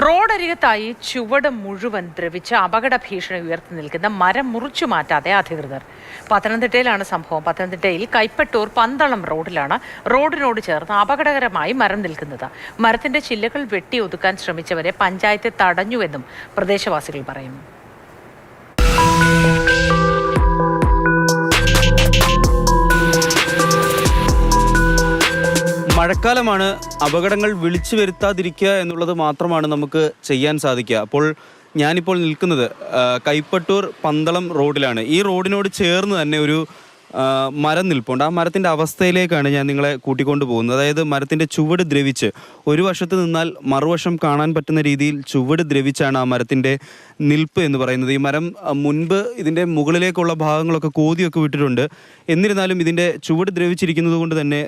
റോഡരികത്തായി ചുവട് മുഴുവൻ ദ്രവിച്ച് അപകട ഭീഷണി ഉയർത്തി നിൽക്കുന്ന മരം മുറിച്ചു മാറ്റാതെ അധികൃതർ. പത്തനംതിട്ടയിലാണ് സംഭവം. പത്തനംതിട്ടയിൽ കൈപ്പട്ടൂർ പന്തളം റോഡിലാണ് റോഡിനോട് ചേർന്ന് അപകടകരമായി മരം നിൽക്കുന്നത്. മരത്തിന്റെ ചില്ലകൾ വെട്ടി ഒതുക്കാൻ ശ്രമിച്ചവരെ പഞ്ചായത്ത് തടഞ്ഞുവെന്നും പ്രദേശവാസികൾ പറയുന്നു. മഴക്കാലമാണ്, അപകടങ്ങൾ വിളിച്ചു വരുത്താതിരിക്കുക എന്നുള്ളത് മാത്രമാണ് നമുക്ക് ചെയ്യാൻ സാധിക്കുക. അപ്പോൾ ഞാനിപ്പോൾ നിൽക്കുന്നത് കൈപ്പട്ടൂർ പന്തളം റോഡിലാണ്. ഈ റോഡിനോട് ചേർന്ന് തന്നെ ഒരു മരം നിൽപ്പുണ്ട്. ആ മരത്തിൻ്റെ അവസ്ഥയിലേക്കാണ് ഞാൻ നിങ്ങളെ കൂട്ടിക്കൊണ്ടു പോകുന്നത്. അതായത് മരത്തിൻ്റെ ചുവട് ദ്രവിച്ച് ഒരു വശത്ത് നിന്നാൽ മറുവശം കാണാൻ പറ്റുന്ന രീതിയിൽ ചുവട് ദ്രവിച്ചാണ് ആ മരത്തിൻ്റെ നിൽപ്പ് എന്ന് പറയുന്നത്. ഈ മരം മുൻപ് ഇതിൻ്റെ മുകളിലേക്കുള്ള ഭാഗങ്ങളൊക്കെ കോതിയൊക്കെ വിട്ടിട്ടുണ്ട്. എന്നിരുന്നാലും ഇതിൻ്റെ ചുവട് ദ്രവിച്ചിരിക്കുന്നത് കൊണ്ട് തന്നെ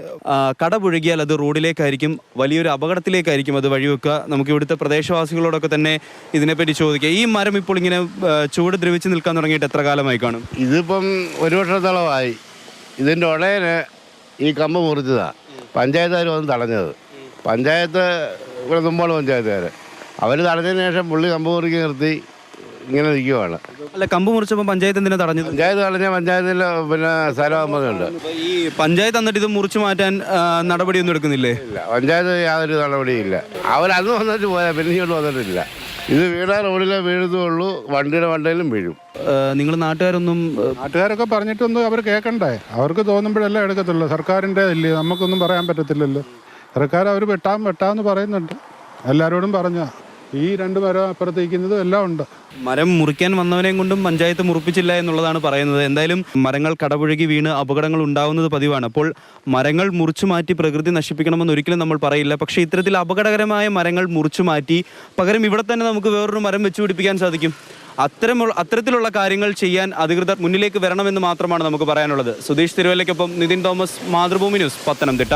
കടപുഴകിയാൽ അത് റോഡിലേക്കായിരിക്കും, വലിയൊരു അപകടത്തിലേക്കായിരിക്കും അത് വഴിവെക്കുക. നമുക്ക് ഇവിടുത്തെ പ്രദേശവാസികളോടൊക്കെ തന്നെ ഇതിനെപ്പറ്റി ചോദിക്കാം. ഈ മരം ഇപ്പോൾ ഇങ്ങനെ ചുവട് ദ്രവിച്ച് നിൽക്കാൻ തുടങ്ങിയിട്ട് എത്ര കാലമായി കാണും? ഇതിപ്പം ഒരു വർഷത്തോളമായി. ഇതിൻ്റെ ഉടനെ ഈ കമ്പ് മുറിച്ചതാണ് പഞ്ചായത്തുകാർ വന്ന് തടഞ്ഞത്. പഞ്ചായത്ത് ഇവിടെ തുമ്പോള് പഞ്ചായത്തുകാർ അവർ തടഞ്ഞതിന് ശേഷം പുള്ളി കമ്പ് മുറിക്ക് നിർത്തി ഇങ്ങനെ നിൽക്കുവാണ്. അല്ല, കമ്പ് മുറിച്ചപ്പോൾ പഞ്ചായത്ത് എന്തിനാ തടഞ്ഞത്? പഞ്ചായത്ത് തടഞ്ഞ പഞ്ചായത്തിൽ സ്ഥലമാകുമ്പോഴുണ്ട്. ഈ പഞ്ചായത്ത് എന്നിട്ട് ഇത് മുറിച്ചു മാറ്റാൻ നടപടിയൊന്നും എടുക്കുന്നില്ലേ? ഇല്ല, പഞ്ചായത്ത് യാതൊരു നടപടിയില്ല. അവരന്ന് വന്നിട്ട് പോയാൽ പിന്നെ ഇങ്ങോട്ട് വന്നിട്ടില്ല. ഇത് വീണ റോഡിലെ വീഴുന്നുള്ളൂ, വണ്ടിയുടെ വണ്ടിയിലും വീഴും. നിങ്ങൾ നാട്ടുകാരൊക്കെ പറഞ്ഞിട്ടൊന്നും അവർ കേൾക്കണ്ടേ? അവർക്ക് തോന്നുമ്പോഴല്ലേ എടുക്കത്തുള്ളൂ. സർക്കാരിൻ്റെ ഇല്ലേ, നമുക്കൊന്നും പറയാൻ പറ്റത്തില്ലല്ലോ. സർക്കാർ അവർ വെട്ടാമെന്ന് പറയുന്നുണ്ട്. എല്ലാവരോടും പറഞ്ഞ ഈ 2 മരം അപ്പുറത്തേക്കുന്നതും എല്ലാം ഉണ്ട്. മരം മുറിക്കാൻ വന്നവനെയും കൊണ്ടും പഞ്ചായത്ത് മുറിപ്പിച്ചില്ല എന്നുള്ളതാണ് പറയുന്നത്. എന്തായാലും മരങ്ങൾ കടപുഴകി വീണ് അപകടങ്ങൾ ഉണ്ടാവുന്നത് പതിവാണ്. അപ്പോൾ മരങ്ങൾ മുറിച്ചു മാറ്റി പ്രകൃതി നശിപ്പിക്കണമെന്ന് ഒരിക്കലും നമ്മൾ പറയില്ല. പക്ഷേ ഇത്തരത്തിൽ അപകടകരമായ മരങ്ങൾ മുറിച്ചു മാറ്റി പകരം ഇവിടെ തന്നെ നമുക്ക് വേറൊരു മരം വെച്ചു പിടിപ്പിക്കാൻ സാധിക്കും. അത്തരത്തിലുള്ള കാര്യങ്ങൾ ചെയ്യാൻ അധികൃതർ മുന്നിലേക്ക് വരണമെന്ന് മാത്രമാണ് നമുക്ക് പറയാനുള്ളത്. സുധീഷ് തിരുവല്ലയ്ക്കൊപ്പം നിതിൻ തോമസ്, മാതൃഭൂമി ന്യൂസ്, പത്തനംതിട്ട.